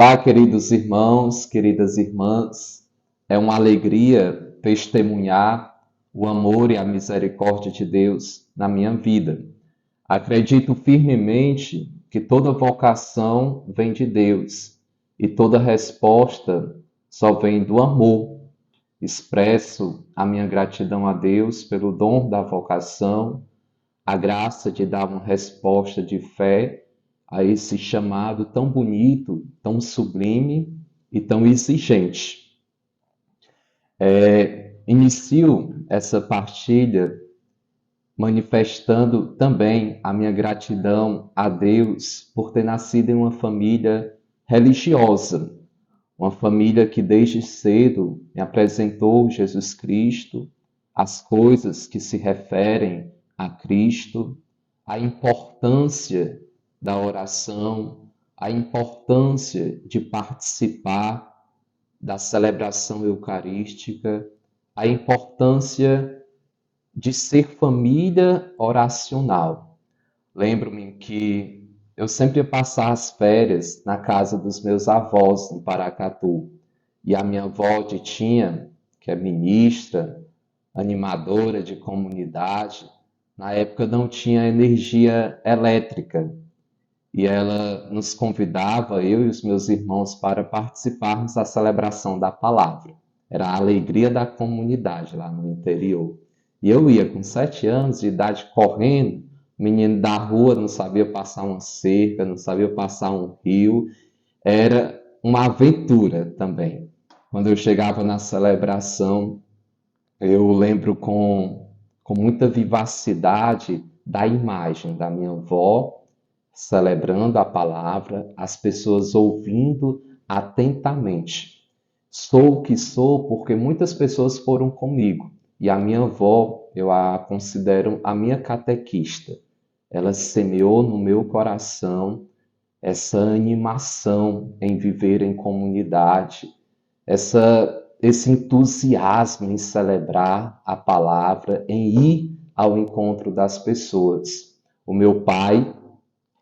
Olá, queridos irmãos, queridas irmãs. É uma alegria testemunhar o amor e a misericórdia de Deus na minha vida. Acredito firmemente que toda vocação vem de Deus e toda resposta só vem do amor. Expresso a minha gratidão a Deus pelo dom da vocação, a graça de dar uma resposta de fé a esse chamado tão bonito, tão sublime e tão exigente. Inicio essa partilha manifestando também a minha gratidão a Deus por ter nascido em uma família religiosa, uma família que desde cedo me apresentou Jesus Cristo, as coisas que se referem a Cristo, a importância da oração, a importância de participar da celebração eucarística, a importância de ser família oracional. Lembro-me que eu sempre ia passar as férias na casa dos meus avós, no Paracatu. E a minha avó de Tinha, que é ministra, animadora de comunidade, na época não tinha energia elétrica. E ela nos convidava, eu e os meus irmãos, para participarmos da celebração da palavra. Era a alegria da comunidade lá no interior. E eu ia com 7 anos de idade correndo, menino da rua, não sabia passar uma cerca, não sabia passar um rio. Era uma aventura também. Quando eu chegava na celebração, eu lembro com muita vivacidade da imagem da minha avó celebrando a palavra, as pessoas ouvindo atentamente. Sou o que sou porque muitas pessoas foram comigo. E a minha avó, eu a considero a minha catequista. Ela semeou no meu coração essa animação em viver em comunidade, esse entusiasmo em celebrar a palavra, em ir ao encontro das pessoas. O meu pai,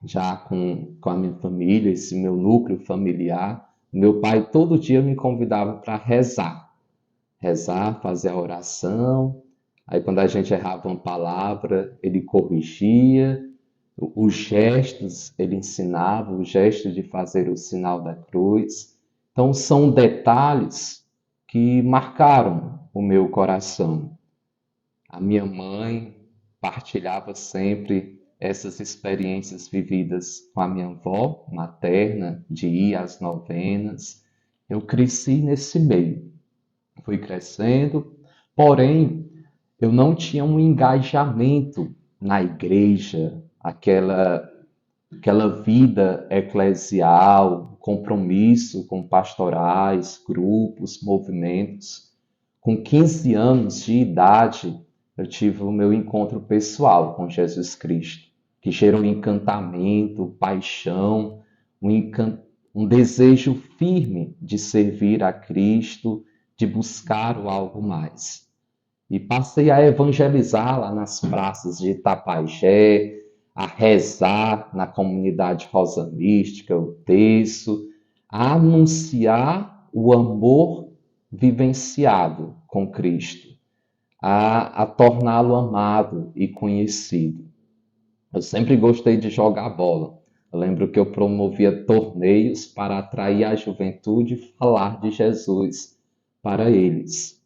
já com a minha família, esse meu núcleo familiar, meu pai todo dia me convidava para rezar, fazer a oração. Aí quando a gente errava uma palavra, ele corrigia. Os gestos, ele ensinava, o gesto de fazer o sinal da cruz. Então são detalhes que marcaram o meu coração. A minha mãe partilhava sempre essas experiências vividas com a minha avó materna, de ir às novenas. Eu cresci nesse meio, fui crescendo, porém eu não tinha um engajamento na igreja, aquela vida eclesial, compromisso com pastorais, grupos, movimentos. Com 15 anos de idade, eu tive o meu encontro pessoal com Jesus Cristo, que gerou um encantamento, paixão, um desejo firme de servir a Cristo, de buscar o algo mais. E passei a evangelizar lá nas praças de Itapajé, a rezar na comunidade Rosa Mística, o terço, a anunciar o amor vivenciado com Cristo, a torná-lo amado e conhecido. Eu sempre gostei de jogar bola. Eu lembro que eu promovia torneios para atrair a juventude e falar de Jesus para eles.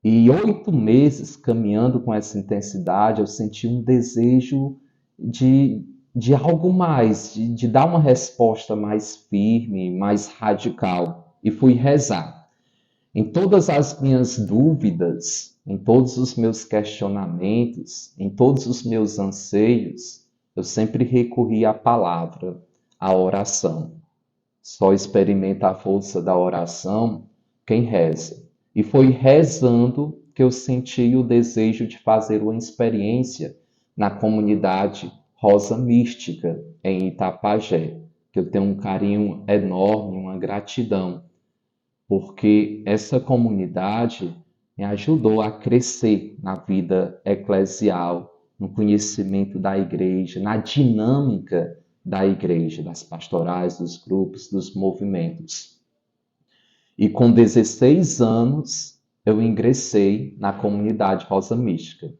E 8 meses caminhando com essa intensidade, eu senti um desejo de algo mais, de dar uma resposta mais firme, mais radical. E fui rezar. Em todas as minhas dúvidas, em todos os meus questionamentos, em todos os meus anseios, eu sempre recorri à palavra, à oração. Só experimenta a força da oração quem reza. E foi rezando que eu senti o desejo de fazer uma experiência na comunidade Rosa Mística, em Itapajé, que eu tenho um carinho enorme, uma gratidão, porque essa comunidade me ajudou a crescer na vida eclesial, no conhecimento da igreja, na dinâmica da igreja, das pastorais, dos grupos, dos movimentos. E com 16 anos, eu ingressei na comunidade Rosa Mística.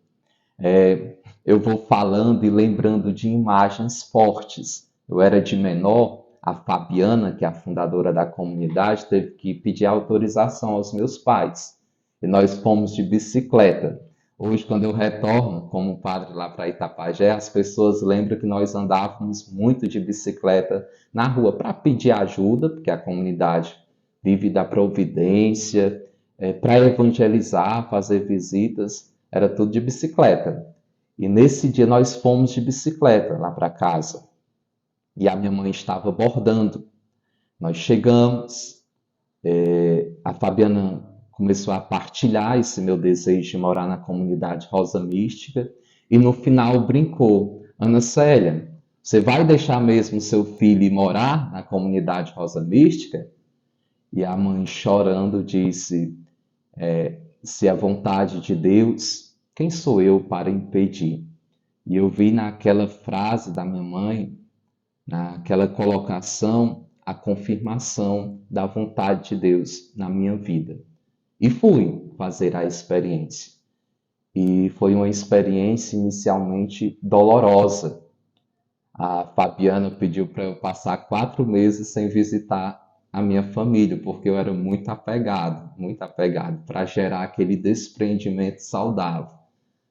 Eu vou falando e lembrando de imagens fortes. Eu era de menor, a Fabiana, que é a fundadora da comunidade, teve que pedir autorização aos meus pais. E nós fomos de bicicleta. Hoje, quando eu retorno como padre lá para Itapajé, as pessoas lembram que nós andávamos muito de bicicleta na rua para pedir ajuda, porque a comunidade vive da providência, para evangelizar, fazer visitas, era tudo de bicicleta. E nesse dia nós fomos de bicicleta lá para casa. E a minha mãe estava bordando. Nós chegamos, a Fabiana começou a partilhar esse meu desejo de morar na comunidade Rosa Mística. E no final brincou: Ana Célia, você vai deixar mesmo seu filho ir morar na comunidade Rosa Mística? E a mãe, chorando, disse: se é vontade de Deus, quem sou eu para impedir? E eu vi naquela frase da minha mãe, naquela colocação, a confirmação da vontade de Deus na minha vida. E fui fazer a experiência. E foi uma experiência inicialmente dolorosa. A Fabiana pediu para eu passar 4 meses sem visitar a minha família, porque eu era muito apegado, para gerar aquele desprendimento saudável.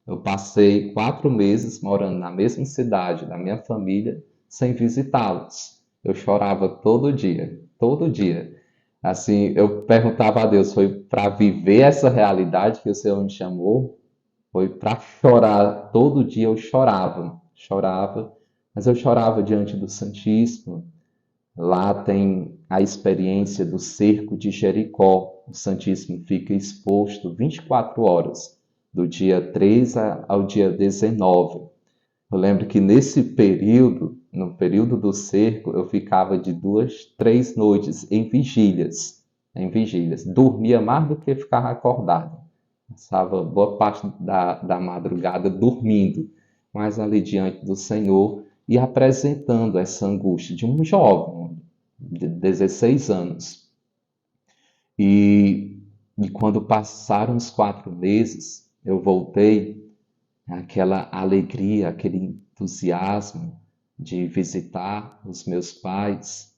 Eu passei 4 meses morando na mesma cidade da minha família, sem visitá-los. Eu chorava todo dia, todo dia. Assim, eu perguntava a Deus: foi para viver essa realidade que o Senhor me chamou? Foi para chorar? Todo dia eu chorava, mas eu chorava diante do Santíssimo. Lá tem a experiência do cerco de Jericó. O Santíssimo fica exposto 24 horas, do dia 3 ao dia 19. Eu lembro que nesse período, no período do cerco, eu ficava de 2, 3 noites em vigílias. Dormia mais do que ficava acordado. Passava boa parte da madrugada dormindo, mas ali diante do Senhor e apresentando essa angústia de um jovem de 16 anos. E quando passaram os 4 meses, eu voltei, aquela alegria, aquele entusiasmo de visitar os meus pais,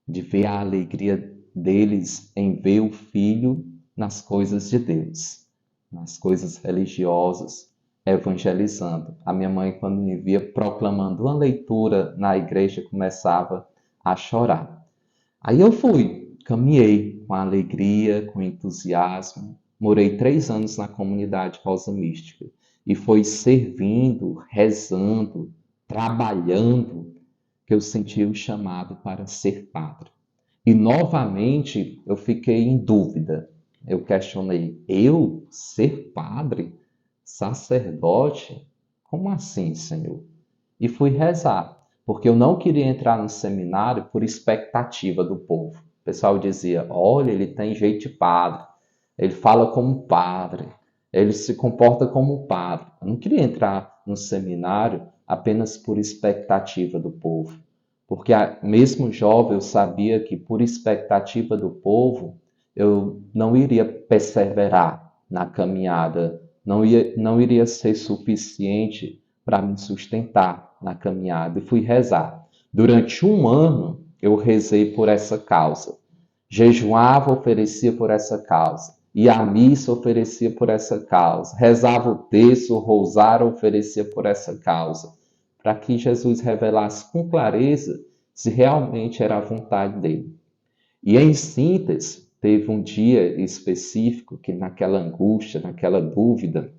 de ver a alegria deles em ver o filho nas coisas de Deus, nas coisas religiosas, evangelizando. A minha mãe, quando me via proclamando uma leitura na igreja, começava a chorar. Aí eu fui, caminhei com alegria, com entusiasmo. Morei 3 anos na comunidade Rosa Mística. E foi servindo, rezando, trabalhando, que eu senti o chamado para ser padre. E novamente eu fiquei em dúvida. Eu questionei: eu ser padre? Sacerdote? Como assim, Senhor? E fui rezar, porque eu não queria entrar no seminário por expectativa do povo. O pessoal dizia: olha, ele tem jeito de padre, ele fala como padre, ele se comporta como padre. Eu não queria entrar no seminário apenas por expectativa do povo, porque mesmo jovem eu sabia que por expectativa do povo eu não iria perseverar na caminhada, não iria ser suficiente para me sustentar na caminhada. E fui rezar. Durante 1 ano eu rezei por essa causa. Jejuava, oferecia por essa causa. E a missa oferecia por essa causa. Rezava o terço, o rosário oferecia por essa causa. Para que Jesus revelasse com clareza se realmente era a vontade dele. E em síntese, teve um dia específico que naquela angústia, naquela dúvida,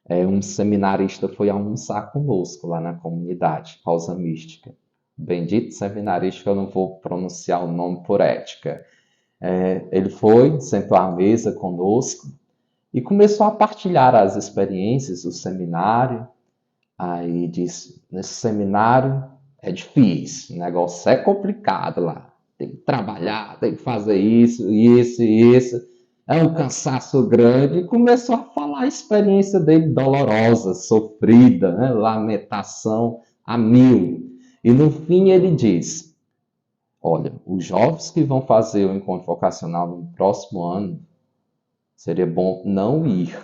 um seminarista foi almoçar conosco lá na comunidade Rosa Mística. Bendito seminarista, que eu não vou pronunciar o nome por ética. Ele foi, sentou à mesa conosco e começou a partilhar as experiências do seminário. Aí disse: nesse seminário é difícil, o negócio é complicado lá. Tem que trabalhar, tem que fazer isso, isso e isso. É um cansaço grande. E começou a falar a experiência dele dolorosa, sofrida, né? Lamentação a mil. E no fim ele diz: olha, os jovens que vão fazer o encontro vocacional no próximo ano, seria bom não ir.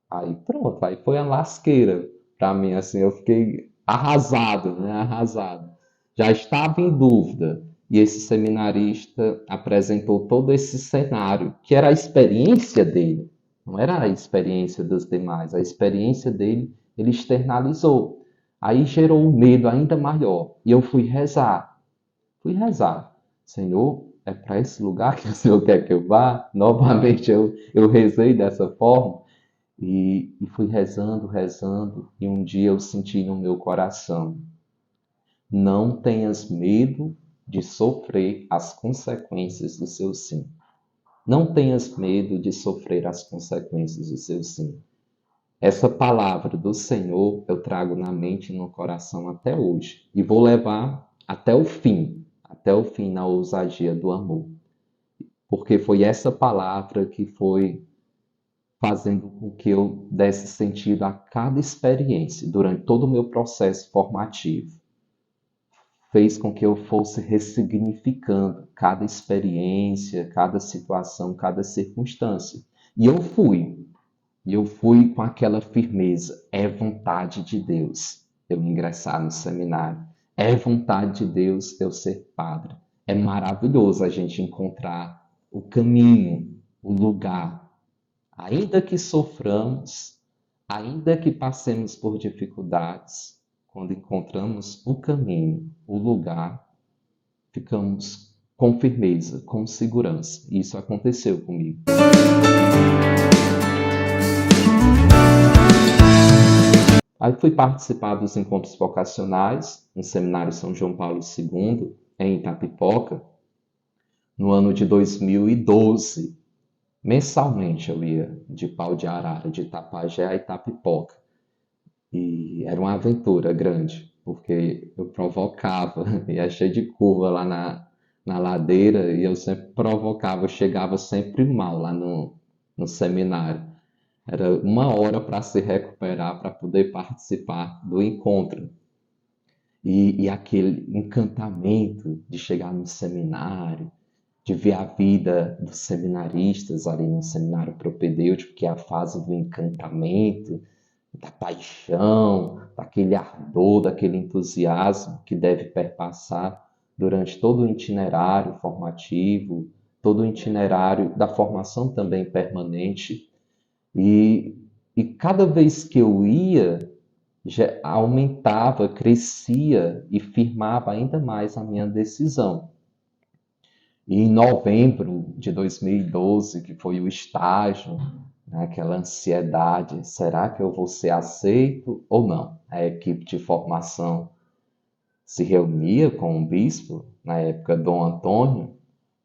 Aí pronto, aí foi a lasqueira para mim, assim, eu fiquei arrasado, né? Arrasado. Já estava em dúvida. E esse seminarista apresentou todo esse cenário, que era a experiência dele, não era a experiência dos demais, a experiência dele, ele externalizou. Aí gerou um medo ainda maior. E eu fui rezar. Fui rezar. Senhor, é para esse lugar que o Senhor quer que eu vá? Novamente eu rezei dessa forma. E fui rezando, rezando, e um dia eu senti no meu coração: não tenhas medo de sofrer as consequências do seu sim. Não tenhas medo de sofrer as consequências do seu sim. Essa palavra do Senhor eu trago na mente e no coração até hoje, e vou levar até o fim na ousadia do amor. Porque foi essa palavra que foi fazendo com que eu desse sentido a cada experiência durante todo o meu processo formativo. Fez com que eu fosse ressignificando cada experiência, cada situação, cada circunstância. E eu fui com aquela firmeza. É vontade de Deus eu ingressar no seminário. É vontade de Deus eu ser padre. É maravilhoso a gente encontrar o caminho, o lugar. Ainda que soframos, ainda que passemos por dificuldades, quando encontramos o caminho, o lugar, ficamos com firmeza, com segurança. Isso aconteceu comigo. Aí fui participar dos encontros vocacionais no Seminário São João Paulo II, em Itapipoca, no ano de 2012. Mensalmente eu ia de Pau de Arara, de Itapajé a Itapipoca. E era uma aventura grande, porque eu provocava, ia cheio de curva lá na ladeira, e eu sempre provocava, eu chegava sempre mal lá no seminário. Era uma hora para se recuperar, para poder participar do encontro. E aquele encantamento de chegar no seminário, de ver a vida dos seminaristas ali no seminário propedêutico, que é a fase do encantamento, da paixão, daquele ardor, daquele entusiasmo que deve perpassar durante todo o itinerário formativo, todo o itinerário da formação também permanente. E, e cada vez que eu ia, já aumentava, crescia e firmava ainda mais a minha decisão. E em novembro de 2012, que foi o estágio, né, aquela ansiedade, será que eu vou ser aceito ou não? A equipe de formação se reunia com o bispo, na época Dom Antônio,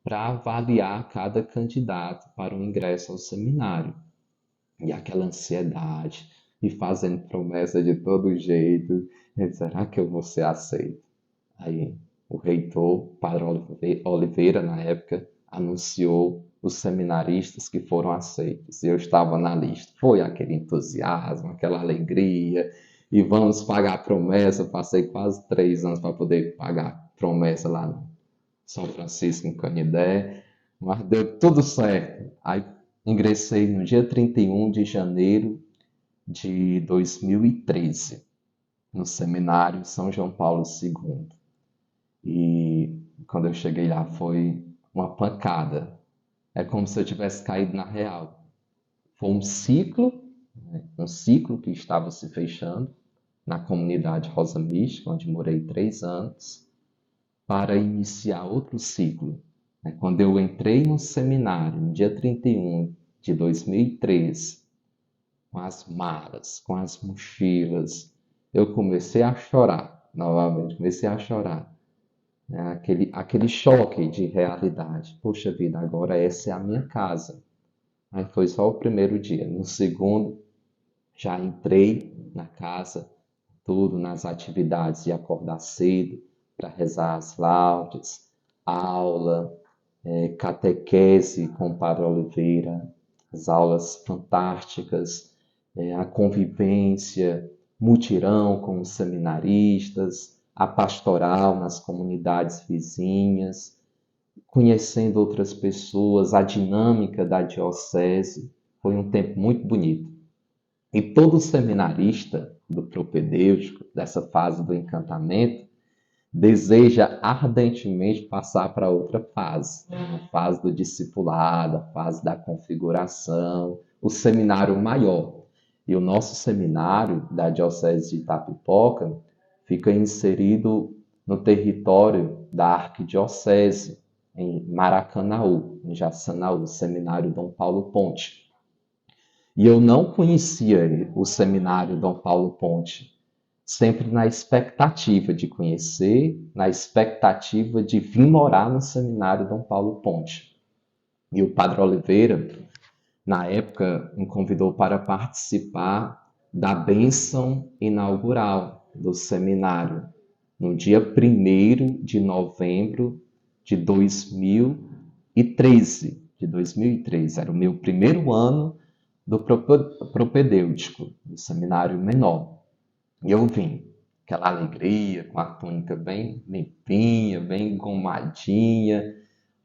para avaliar cada candidato para o ingresso ao seminário. E aquela ansiedade, e fazendo promessa de todo jeito, será que eu vou ser aceito? Aí o reitor, Padre Oliveira, na época, anunciou os seminaristas que foram aceitos. E eu estava na lista. Foi aquele entusiasmo, aquela alegria. E vamos pagar a promessa. Passei quase 3 anos para poder pagar a promessa lá no São Francisco, em Canidé. Mas deu tudo certo. Aí ingressei no dia 31 de janeiro de 2013, no seminário São João Paulo II. E quando eu cheguei lá foi uma pancada. É como se eu tivesse caído na real. Foi um ciclo, né? Um ciclo que estava se fechando na comunidade Rosa Mística, onde morei 3 anos, para iniciar outro ciclo. Quando eu entrei no seminário, no dia 31 de 2013, com as malas, com as mochilas, eu comecei a chorar, novamente, comecei a chorar. Aquele choque de realidade. Poxa vida, agora essa é a minha casa. Aí foi só o primeiro dia. No segundo, já entrei na casa, tudo nas atividades de acordar cedo para rezar as laudes, aula, catequese com o Padre Oliveira, as aulas fantásticas, a convivência, mutirão com os seminaristas, a pastoral nas comunidades vizinhas, conhecendo outras pessoas, a dinâmica da diocese. Foi um tempo muito bonito. E todo seminarista do propedêutico, dessa fase do encantamento, deseja ardentemente passar para outra fase, a fase do discipulado, a fase da configuração, o seminário maior. E o nosso seminário da Diocese de Itapipoca fica inserido no território da Arquidiocese, em Maracanaú, em Jaçanaú, Seminário Dom Paulo Ponte. E eu não conhecia o Seminário Dom Paulo Ponte, sempre na expectativa de conhecer, na expectativa de vir morar no Seminário Dom Paulo Ponte. E o Padre Oliveira, na época, me convidou para participar da bênção inaugural do seminário, no dia 1º de novembro de 2013. Era o meu primeiro ano do propedêutico, do seminário menor. E eu vim, aquela alegria, com a túnica bem limpinha, bem engomadinha.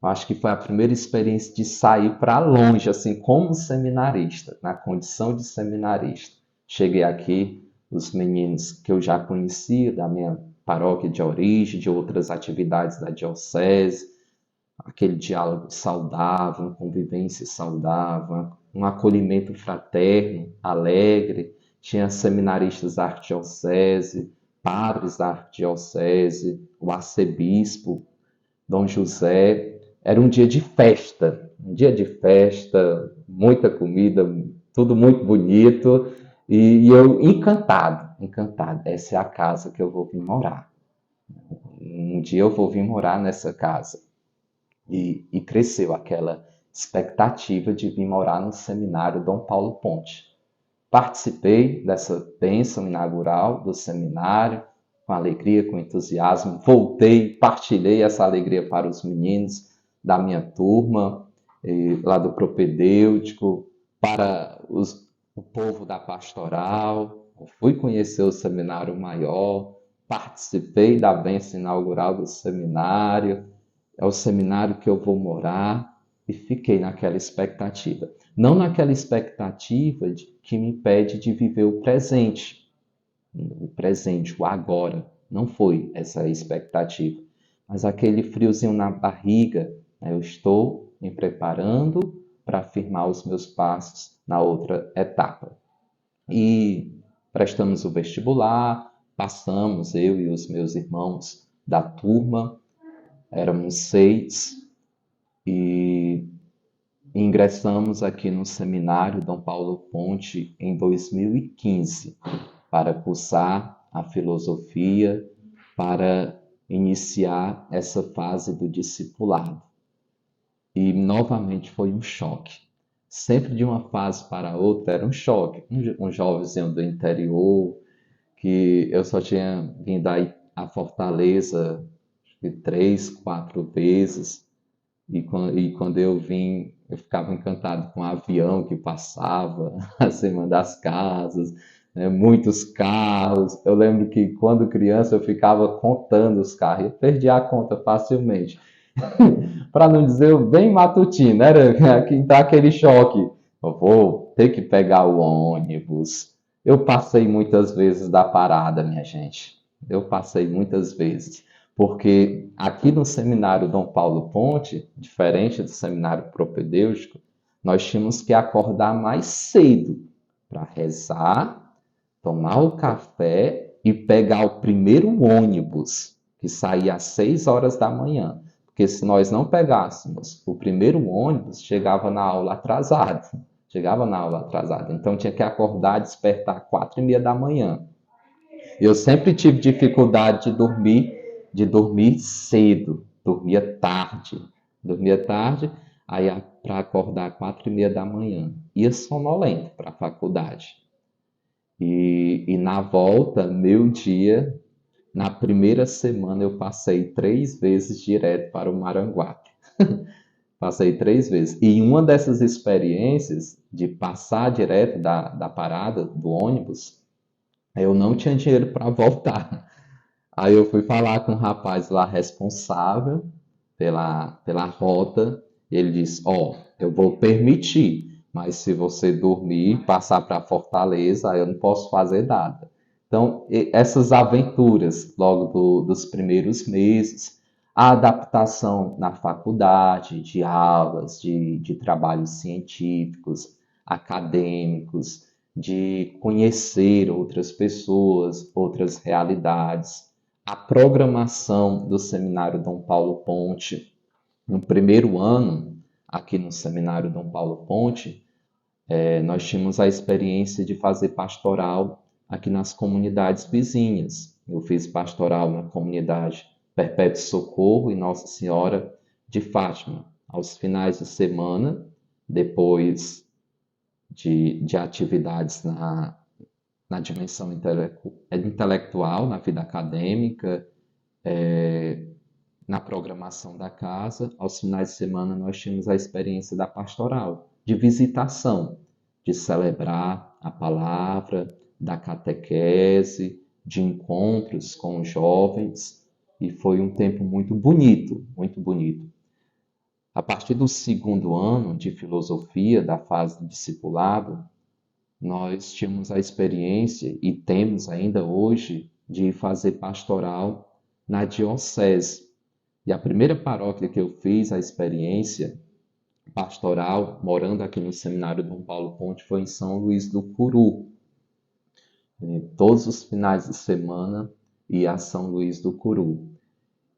Eu acho que foi a primeira experiência de sair para longe, assim, como seminarista, na condição de seminarista. Cheguei aqui, os meninos que eu já conhecia, da minha paróquia de origem, de outras atividades da diocese, aquele diálogo saudável, uma convivência saudável, um acolhimento fraterno, alegre. Tinha seminaristas da arquidiocese, padres da arquidiocese, o arcebispo, Dom José. Era um dia de festa, muita comida, tudo muito bonito. E eu encantado. Essa é a casa que eu vou vir morar. Um dia eu vou vir morar nessa casa. E cresceu aquela expectativa de vir morar no seminário Dom Paulo Ponte. Participei dessa bênção inaugural do seminário, com alegria, com entusiasmo. Voltei, partilhei essa alegria para os meninos da minha turma, lá do propedêutico, para o povo da pastoral. Fui conhecer o seminário maior, participei da bênção inaugural do seminário. É o seminário que eu vou morar, e fiquei naquela expectativa. Não naquela expectativa que me impede de viver o presente, o agora. Não foi essa expectativa, mas aquele friozinho na barriga. Eu estou me preparando para firmar os meus passos na outra etapa. E prestamos o vestibular, passamos, eu e os meus irmãos da turma, éramos 6, e ingressamos aqui no seminário Dom Paulo Ponte em 2015 para cursar a filosofia, para iniciar essa fase do discipulado. E novamente foi um choque. Sempre de uma fase para outra era um choque. Um jovenzinho do interior, que eu só tinha vindo aí a Fortaleza 3, 4 vezes. E quando eu vim, eu ficava encantado com o avião que passava acima das casas, né? Muitos carros. Eu lembro que quando criança eu ficava contando os carros, eu perdi a conta facilmente. Para não dizer bem matutino, era então aquele choque. Eu vou ter que pegar o ônibus. Eu passei muitas vezes da parada, minha gente. Eu passei muitas vezes. Porque aqui no seminário Dom Paulo Ponte, diferente do seminário propedêutico, nós tínhamos que acordar mais cedo para rezar, tomar o café e pegar o primeiro ônibus, que saía às 6 horas da manhã. Porque se nós não pegássemos o primeiro ônibus, chegava na aula atrasado. Então tinha que acordar, despertar às 4h30 da manhã. Eu sempre tive dificuldade de dormir cedo, dormia tarde, aí para acordar às 4h30 da manhã. Ia sonolento para a faculdade. E na volta, meu dia, na primeira semana, eu passei 3 vezes direto para o Maranguape. Passei 3 vezes. E uma dessas experiências de passar direto da parada do ônibus, eu não tinha dinheiro para voltar. Aí eu fui falar com o rapaz lá responsável pela rota, e ele disse: Ó, eu vou permitir, mas se você dormir, passar para Fortaleza, aí eu não posso fazer nada. Então, essas aventuras logo dos primeiros meses, a adaptação na faculdade, de aulas, de trabalhos científicos, acadêmicos, de conhecer outras pessoas, outras realidades, a programação do Seminário Dom Paulo Ponte. No primeiro ano, aqui no Seminário Dom Paulo Ponte, nós tínhamos a experiência de fazer pastoral aqui nas comunidades vizinhas. Eu fiz pastoral na comunidade Perpétuo Socorro e Nossa Senhora de Fátima. Aos finais de semana, depois de atividades na dimensão intelectual, na vida acadêmica, na programação da casa, aos finais de semana nós tínhamos a experiência da pastoral, de visitação, de celebrar a palavra, da catequese, de encontros com os jovens, e foi um tempo muito bonito, muito bonito. A partir do segundo ano de filosofia, da fase do discipulado, nós tínhamos a experiência, e temos ainda hoje, de fazer pastoral na diocese. E a primeira paróquia que eu fiz a experiência pastoral, morando aqui no Seminário Dom Paulo Ponte, foi em São Luís do Curu. Todos os finais de semana ia a São Luís do Curu.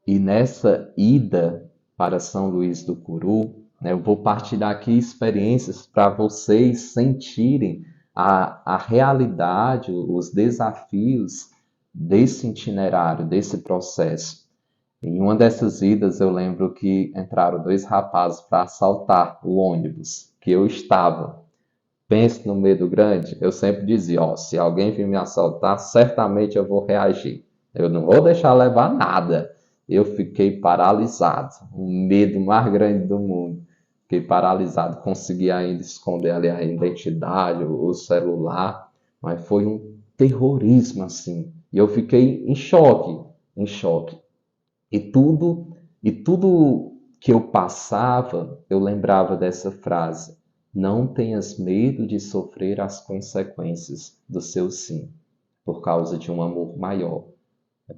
E nessa ida para São Luís do Curu, eu vou partilhar aqui experiências para vocês sentirem a realidade, os desafios desse itinerário, desse processo. Em uma dessas idas, eu lembro que entraram dois rapazes para assaltar o ônibus que eu estava. Pense no medo grande. Eu sempre dizia: ó, se alguém vir me assaltar, certamente eu vou reagir. Eu não vou deixar levar nada. Eu fiquei paralisado, o medo mais grande do mundo. Fiquei paralisado, consegui ainda esconder ali a identidade, o celular, mas foi um terrorismo assim. E eu fiquei em choque, em choque. E tudo que eu passava, eu lembrava dessa frase: não tenhas medo de sofrer as consequências do seu sim, por causa de um amor maior,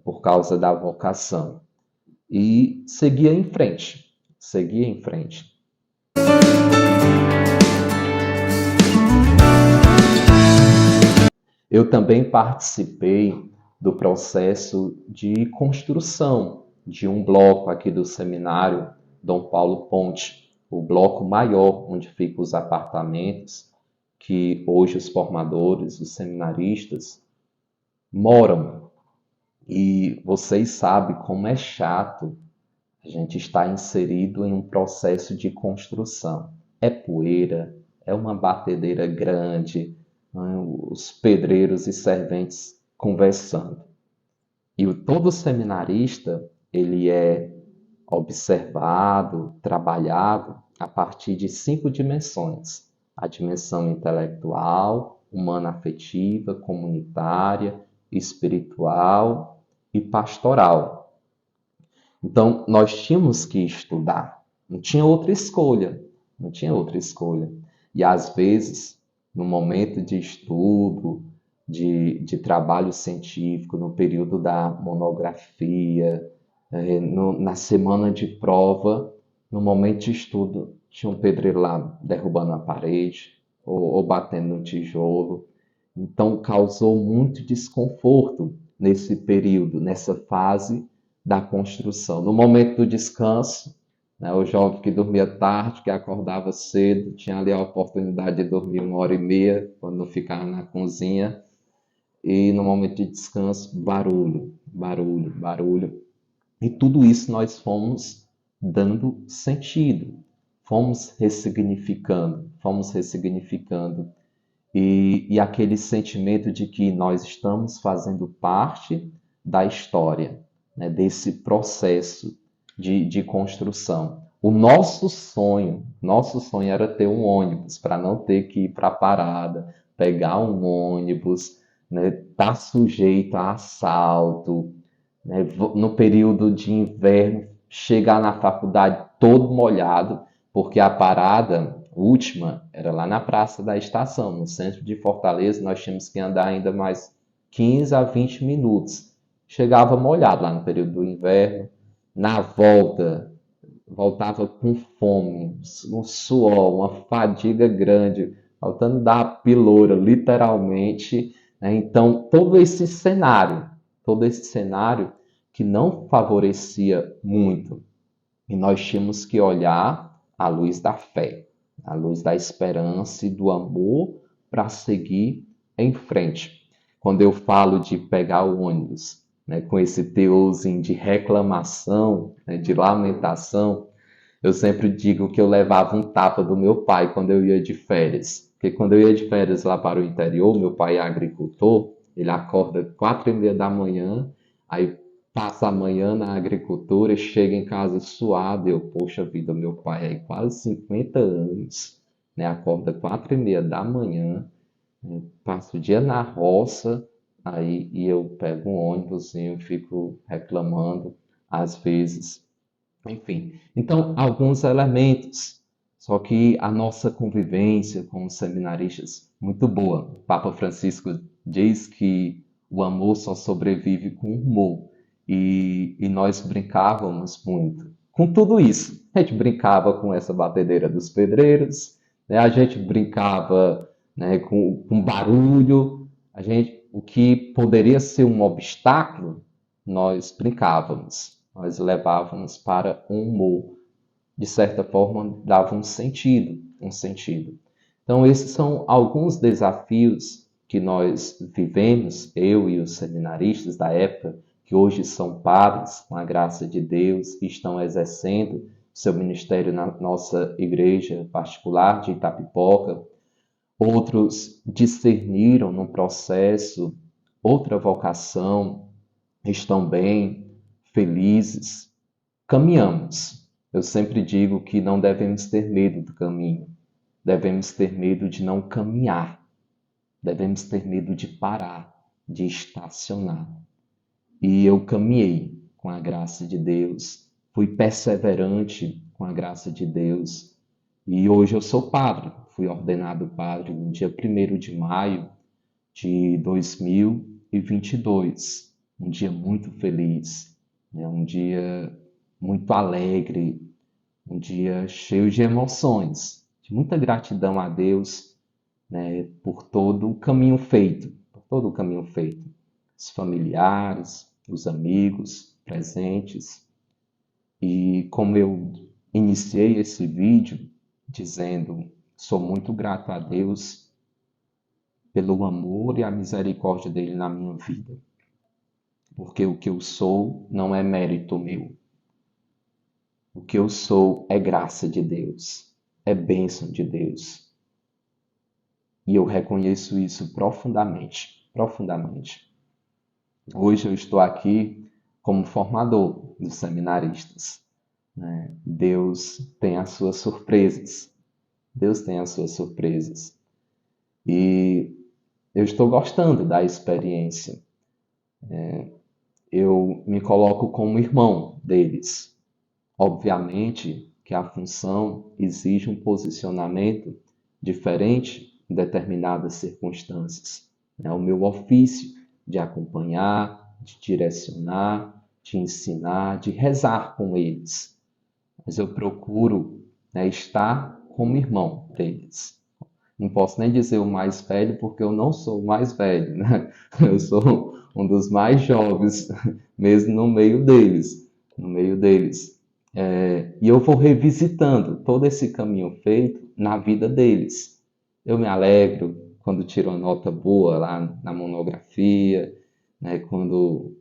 por causa da vocação. E seguia em frente, seguia em frente. Eu também participei do processo de construção de um bloco aqui do seminário Dom Paulo Ponte, o bloco maior onde ficam os apartamentos que hoje os formadores, os seminaristas, moram. E vocês sabem como é chato a gente estar inserido em um processo de construção. É poeira, é uma batedeira grande, os pedreiros e serventes conversando. E todo seminarista, ele é observado, trabalhado a partir de 5 dimensões: a dimensão intelectual, humana-afetiva, comunitária, espiritual e pastoral. Então, nós tínhamos que estudar, não tinha outra escolha, não tinha outra escolha. E às vezes, no momento de estudo, de trabalho científico, no período da monografia, na semana de prova, no momento de estudo, tinha um pedreiro lá derrubando a parede ou batendo no tijolo. Então, causou muito desconforto nesse período, nessa fase da construção. No momento do descanso, o jovem que dormia tarde, que acordava cedo, tinha ali a oportunidade de dormir 1h30, quando não ficava na cozinha. E no momento de descanso, barulho, barulho, barulho. E tudo isso nós fomos dando sentido, fomos ressignificando, fomos ressignificando. E aquele sentimento de que nós estamos fazendo parte da história, desse processo de construção. O nosso sonho era ter um ônibus, para não ter que ir para a parada, pegar um ônibus, estar sujeito a assalto, né? No período de inverno, chegar na faculdade todo molhado, porque a parada última era lá na Praça da Estação, no centro de Fortaleza. Nós tínhamos que andar ainda mais 15 a 20 minutos. Chegava molhado lá no período do inverno. Na volta, voltava com fome, um suor, uma fadiga grande, faltando dar a piloura, literalmente, né? Então, todo esse cenário que não favorecia muito, e nós tínhamos que olhar à luz da fé, à luz da esperança e do amor para seguir em frente. Quando eu falo de pegar o ônibus, né, com esse teorzinho de reclamação, né, de lamentação, eu sempre digo que eu levava um tapa do meu pai quando eu ia de férias. Porque quando eu ia de férias lá para o interior, meu pai é agricultor, ele acorda 4h30 da manhã, aí passa a manhã na agricultura, chega em casa suado, eu, poxa vida, meu pai aí quase 50 anos, né? Acorda 4h30 da manhã, né? Passa o dia na roça, aí e eu pego um ônibus e fico reclamando às vezes, enfim, então, alguns elementos. Só que a nossa convivência com os seminaristas, muito boa. O Papa Francisco diz que o amor só sobrevive com humor. E nós brincávamos muito com tudo isso. A gente brincava com essa batedeira dos pedreiros, né? A gente brincava, né, com barulho. O que poderia ser um obstáculo, nós brincávamos, nós levávamos para um humor, de certa forma dava um sentido, um sentido. Então esses são alguns desafios que nós vivemos, eu e os seminaristas da época, que hoje são padres, com a graça de Deus, e estão exercendo seu ministério na nossa igreja particular de Itapipoca. Outros discerniram no processo outra vocação, estão bem, felizes, caminhamos. Eu sempre digo que não devemos ter medo do caminho, devemos ter medo de não caminhar, devemos ter medo de parar, de estacionar. E eu caminhei com a graça de Deus, fui perseverante com a graça de Deus, e hoje eu sou padre, fui ordenado padre no dia 1º de maio de 2022, um dia muito feliz, né? Um dia muito alegre, um dia cheio de emoções, de muita gratidão a Deus, né, por todo o caminho feito, por todo o caminho feito. Os familiares, os amigos presentes. E como eu iniciei esse vídeo dizendo, sou muito grato a Deus pelo amor e a misericórdia dele na minha vida. Porque o que eu sou não é mérito meu. O que eu sou é graça de Deus, é bênção de Deus. E eu reconheço isso profundamente, profundamente. Hoje eu estou aqui como formador dos seminaristas, né? Deus tem as suas surpresas. Deus tem as suas surpresas. E eu estou gostando da experiência. Eu me coloco como irmão deles. Obviamente que a função exige um posicionamento diferente em determinadas circunstâncias. É o meu ofício de acompanhar, de direcionar, de ensinar, de rezar com eles. Mas eu procuro, né, estar como irmão deles. Não posso nem dizer o mais velho, porque eu não sou o mais velho, né? Eu sou um dos mais jovens, mesmo no meio deles. No meio deles. E eu vou revisitando todo esse caminho feito na vida deles. Eu me alegro quando tiro uma nota boa lá na monografia, né? Quando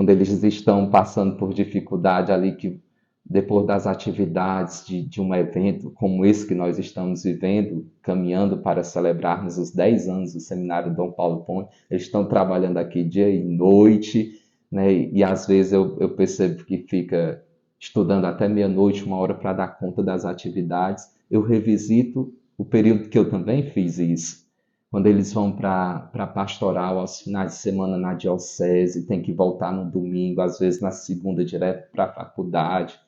eles estão passando por dificuldade ali, que depois das atividades de um evento como esse que nós estamos vivendo, caminhando para celebrarmos os 10 anos do Seminário Dom Paulo Ponte, eles estão trabalhando aqui dia e noite, né? E às vezes eu percebo que fica estudando até meia-noite, 1 hora para dar conta das atividades. Eu revisito o período que eu também fiz isso. quando eles vão para a pastoral aos finais de semana na diocese, tem que voltar no domingo, às vezes na segunda, direto para a faculdade,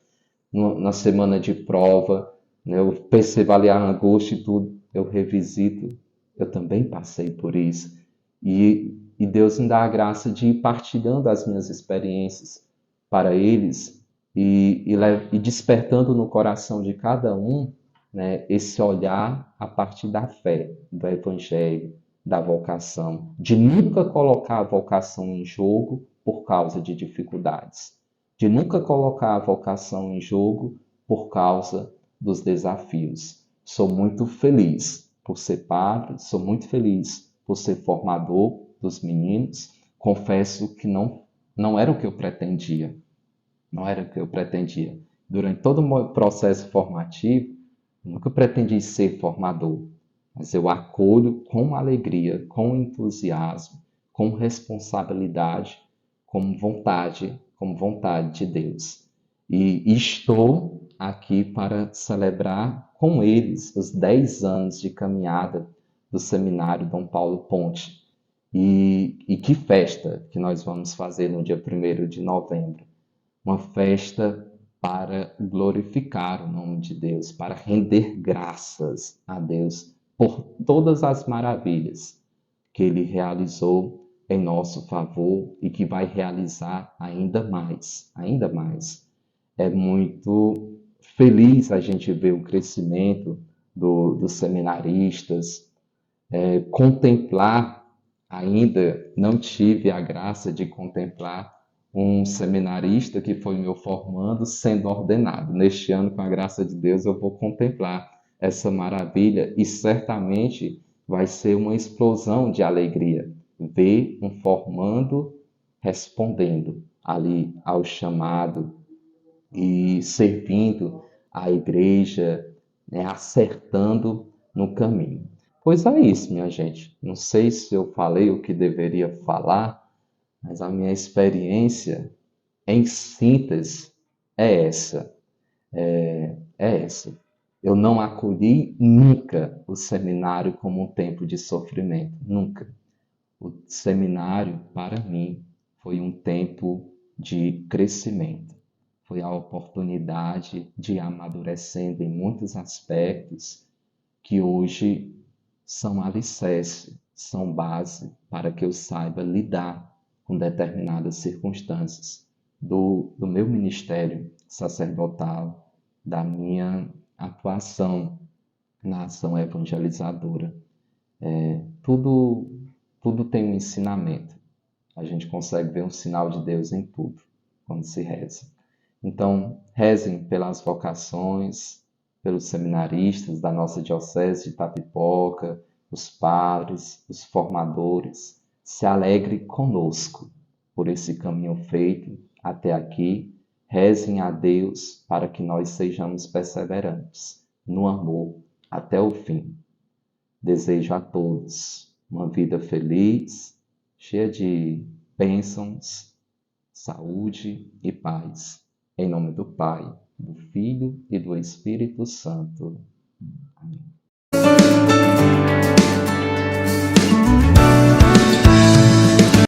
na semana de prova, né? Eu percebo ali a angústia e tudo, eu revisito, eu também passei por isso. E Deus me dá a graça de ir partilhando as minhas experiências para eles e despertando no coração de cada um, né, esse olhar a partir da fé, do evangelho, da vocação, de nunca colocar a vocação em jogo por causa de dificuldades, de nunca colocar a vocação em jogo por causa dos desafios. Sou muito feliz por ser padre, sou muito feliz por ser formador dos meninos. Confesso que não era o que eu pretendia, não era o que eu pretendia. Durante todo o meu processo formativo, nunca pretendi ser formador, mas eu acolho com alegria, com entusiasmo, com responsabilidade, como vontade de Deus. E estou aqui para celebrar com eles os 10 anos de caminhada do Seminário Dom Paulo Ponte. E que festa que nós vamos fazer no dia 1º de novembro. Uma festa para glorificar o nome de Deus, para render graças a Deus por todas as maravilhas que Ele realizou em nosso favor e que vai realizar ainda mais, ainda mais. É muito feliz a gente ver o crescimento dos seminaristas, contemplar, ainda não tive a graça de contemplar um seminarista que foi meu formando sendo ordenado. Neste ano, com a graça de Deus, eu vou contemplar essa maravilha e certamente vai ser uma explosão de alegria ver um formando respondendo ali ao chamado e servindo a igreja, né, acertando no caminho. Pois é isso, minha gente. Não sei se eu falei o que deveria falar, mas a minha experiência, em síntese, é essa. É essa. Eu não acolhi nunca o seminário como um tempo de sofrimento. Nunca. O seminário, para mim, foi um tempo de crescimento. Foi a oportunidade de ir amadurecendo em muitos aspectos que hoje são alicerce, são base para que eu saiba lidar com determinadas circunstâncias do meu ministério sacerdotal, da minha atuação na ação evangelizadora. Tudo, tudo tem um ensinamento. A gente consegue ver um sinal de Deus em tudo, quando se reza. Então, rezem pelas vocações, pelos seminaristas da nossa Diocese de Itapipoca, os padres, os formadores. Se alegre conosco por esse caminho feito até aqui. Rezem a Deus para que nós sejamos perseverantes no amor até o fim. Desejo a todos uma vida feliz, cheia de bênçãos, saúde e paz. Em nome do Pai, do Filho e do Espírito Santo. Amém.